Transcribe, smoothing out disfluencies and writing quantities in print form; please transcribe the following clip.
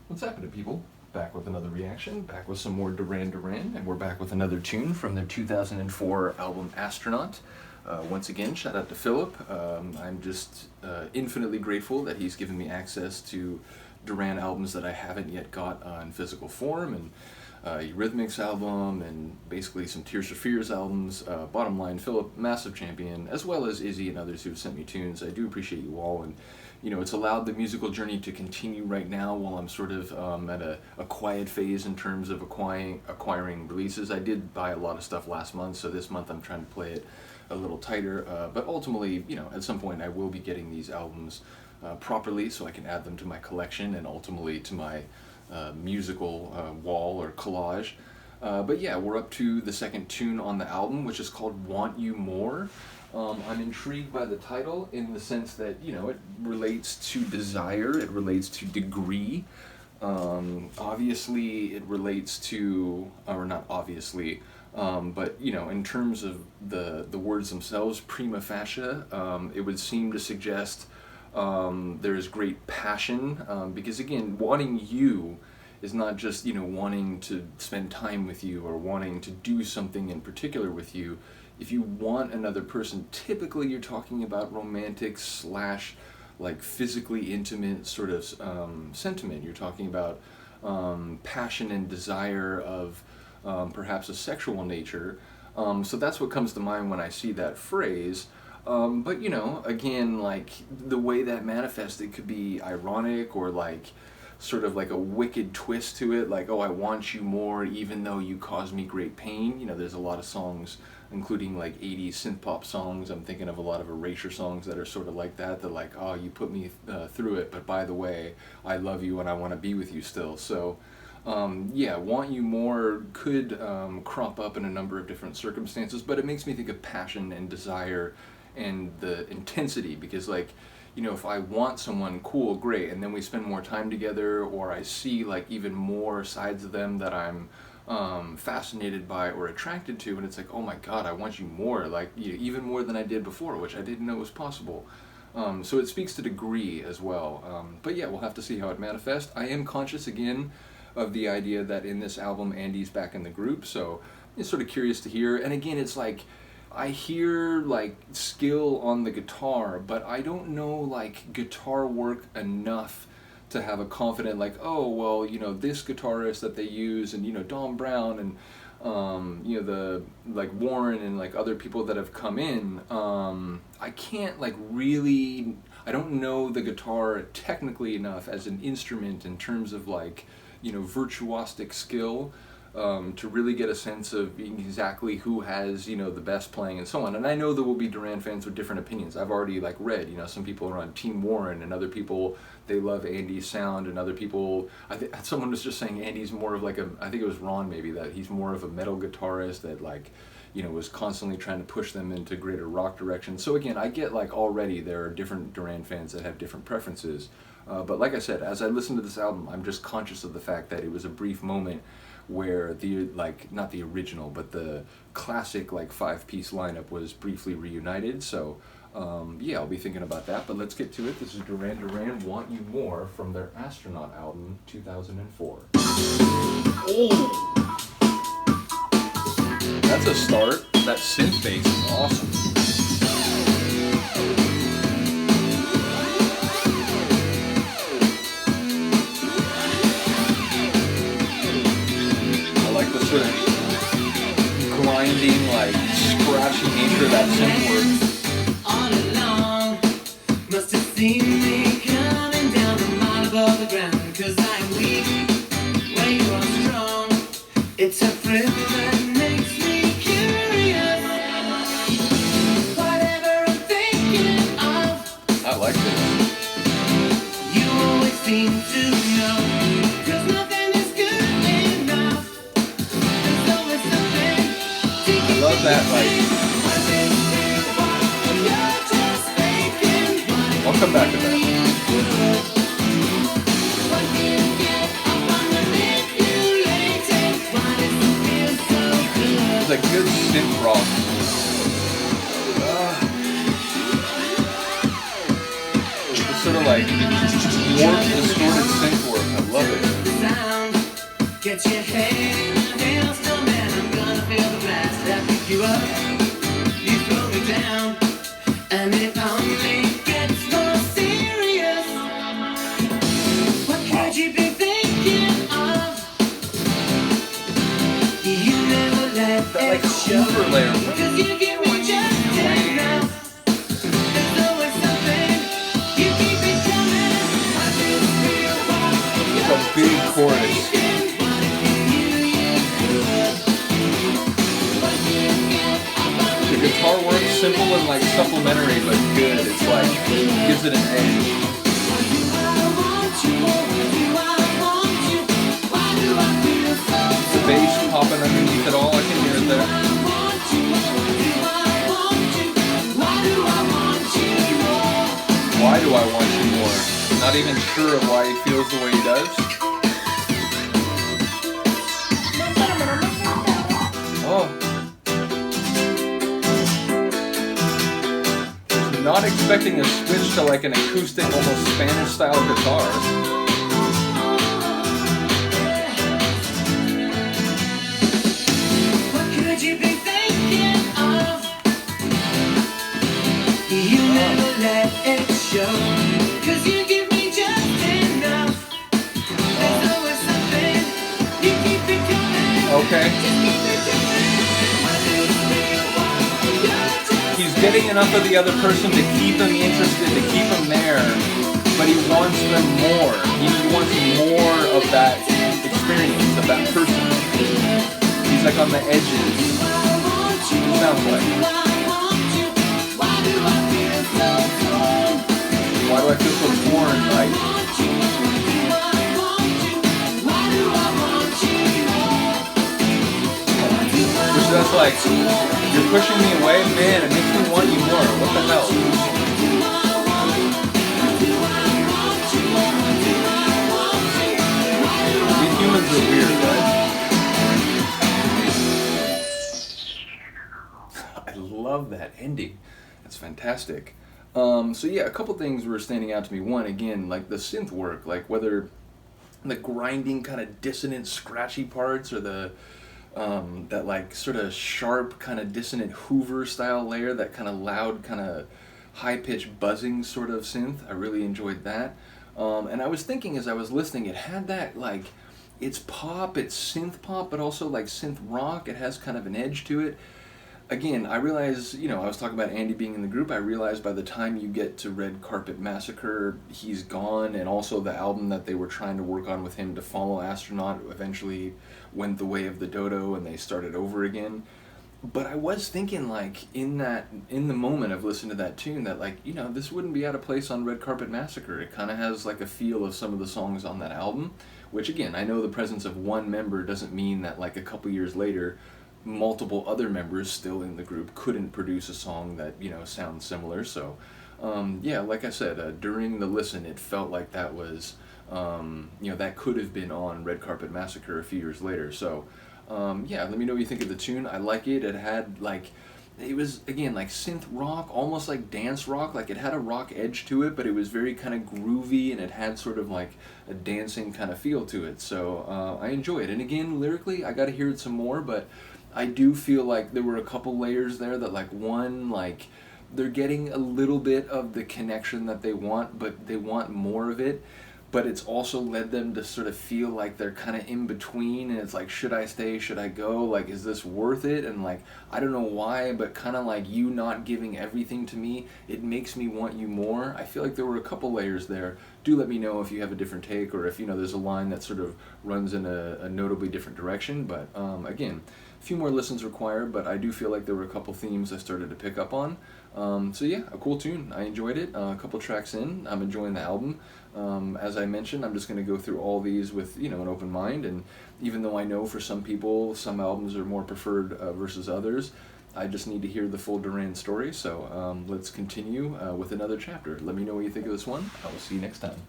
What's happening, people? Back with another reaction, back with some more Duran Duran, and we're back with another tune from their 2004 album Astronaut. Once again, shout out to Philip. I'm just infinitely grateful that he's given me access to Duran albums that I haven't yet got in physical form, and Eurythmics album, and basically some Tears for Fears albums. Bottom line, Philip, massive champion, as well as Izzy and others who've sent me tunes. I do appreciate you all, and you know, it's allowed the musical journey to continue right now while I'm sort of at a quiet phase in terms of acquiring releases. I did buy a lot of stuff last month, so this month I'm trying to play it a little tighter, but ultimately, you know, at some point I will be getting these albums properly so I can add them to my collection and ultimately to my musical wall or collage. But yeah, we're up to the second tune on the album, which is called Want You More. I'm intrigued by the title in the sense that, you know, it relates to desire, it relates to degree. Obviously it relates to, or not obviously, but you know, in terms of the words themselves, prima facie, it would seem to suggest there is great passion, because again, wanting you is not just, you know, wanting to spend time with you or wanting to do something in particular with you. If you want another person, typically you're talking about romantic slash like physically intimate sort of sentiment. You're talking about passion and desire of perhaps a sexual nature. So that's what comes to mind when I see that phrase. But you know, again, like the way that manifests, it could be ironic or like sort of like a wicked twist to it, like, oh, I want you more even though you caused me great pain. You know, there's a lot of songs, including like 80s synth pop songs. I'm thinking of a lot of Erasure songs that are sort of like that. They're like, oh, you put me through it, but by the way, I love you and I want to be with you still. So yeah, Want You More could crop up in a number of different circumstances, but it makes me think of passion and desire and the intensity, because like, you know, if I want someone, cool, great, and then we spend more time together, or I see like even more sides of them that I'm fascinated by or attracted to, and it's like, oh my god, I want you more, like, you know, even more than I did before, which I didn't know was possible. So it speaks to degree as well. But yeah, we'll have to see how it manifests. I am conscious again of the idea that in this album Andy's back in the group, so I'm sort of curious to hear. And again, it's like, I hear like skill on the guitar, but I don't know like guitar work enough to have a confident like, oh well, you know, this guitarist that they use, and you know, Don Brown, and you know, the like Warren and like other people that have come in, I can't like really, I don't know the guitar technically enough as an instrument in terms of like, you know, virtuosic skill, to really get a sense of exactly who has, you know, the best playing and so on. And I know there will be Duran fans with different opinions. I've already like read, you know, some people are on Team Warren, and other people, they love Andy's sound, and other people, someone was just saying Andy's more of like a, I think it was Ron maybe, that he's more of a metal guitarist that like, you know, was constantly trying to push them into greater rock direction. So again, I get like already there are different Duran fans that have different preferences. But like I said, as I listen to this album, I'm just conscious of the fact that it was a brief moment where the, like, not the original, but the classic like 5-piece lineup was briefly reunited. So yeah, I'll be thinking about that, but let's get to it. This is Duran Duran, Want You More, from their Astronaut album 2004. Oh! That's a start. That synth bass is awesome. Sort of grinding, like scratchy nature of that synth work. All along, must have seen me coming down the mile above the ground. 'Cause I'm weak, where you are strong. It's a thrill that makes me curious. Whatever I'm thinking of, I like this. You always seem to know. 'Cause nothing is good enough. I love that, like, I'll come back to that. It's a good synth rock. It's sort of like warped, distorted synth work. I love it. you be thinking of? You never let That like it show. hoover layer. 'Cause you give me just enough. There's always something. You keep it coming. I just feel It's a big chorus. The guitar works simple and like supplementary, but good. It's like gives it an edge. The bass popping underneath it all, I can hear it there. Why do I want you more? Not even sure of why he feels the way he does. Oh. Not expecting a switch to like an acoustic, almost Spanish style guitar. What could you be thinking of? You never let it show. 'Cause you give me just enough. There's always something. You keep it coming. Okay. Just keep it coming. He's getting enough of the other person to keep him interested, to keep him there, but he wants them more. He wants more of that experience, of that person. He's like on the edges. It sounds like. Why do I feel so torn? Like, which that's like, you're pushing me away, man, it makes me want you more. What the hell? We humans are weird, right? I love that ending. That's fantastic. So yeah, a couple things were standing out to me. One, again, like the synth work, like whether the grinding kind of dissonant, scratchy parts or the that like sort of sharp kind of dissonant Hoover style layer, that kind of loud kind of high-pitched buzzing sort of synth. I really enjoyed that. And I was thinking as I was listening, it had that like, it's pop, it's synth pop, but also like synth rock. It has kind of an edge to it. Again, I realize, I was talking about Andy being in the group. I realized by the time you get to Red Carpet Massacre, he's gone, and also the album that they were trying to work on with him to follow Astronaut eventually went the way of the dodo, and they started over again. But I was thinking, like, in the moment of listening to that tune, that, like, this wouldn't be out of place on Red Carpet Massacre. It kind of has, like, a feel of some of the songs on that album, which, again, I know the presence of one member doesn't mean that, like, a couple years later, multiple other members still in the group couldn't produce a song that sounds similar. So yeah, like I said, during the listen it felt like that was that could have been on Red Carpet Massacre a few years later. So yeah, let me know what you think of the tune. I like it. It had like, it was again like synth rock, almost like dance rock. Like it had a rock edge to it, but it was very kind of groovy, and it had sort of like a dancing kind of feel to it. So I enjoy it. And again, lyrically, I got to hear it some more, but I do feel like there were a couple layers there that, like, one, like, they're getting a little bit of the connection that they want, but they want more of it. But it's also led them to sort of feel like they're kind of in between, and it's like, should I stay, should I go, like, is this worth it? And like, I don't know why, but kind of like you not giving everything to me, it makes me want you more. I feel like there were a couple layers there. Do let me know if you have a different take, or if there's a line that sort of runs in a notably different direction. But again, a few more listens required, but I do feel like there were a couple themes I started to pick up on. So yeah, a cool tune. I enjoyed it. A couple tracks in, I'm enjoying the album. As I mentioned, I'm just going to go through all these with an open mind, and even though I know for some people some albums are more preferred versus others, I just need to hear the full Duran story. So let's continue with another chapter. Let me know what you think of this one. I will see you next time.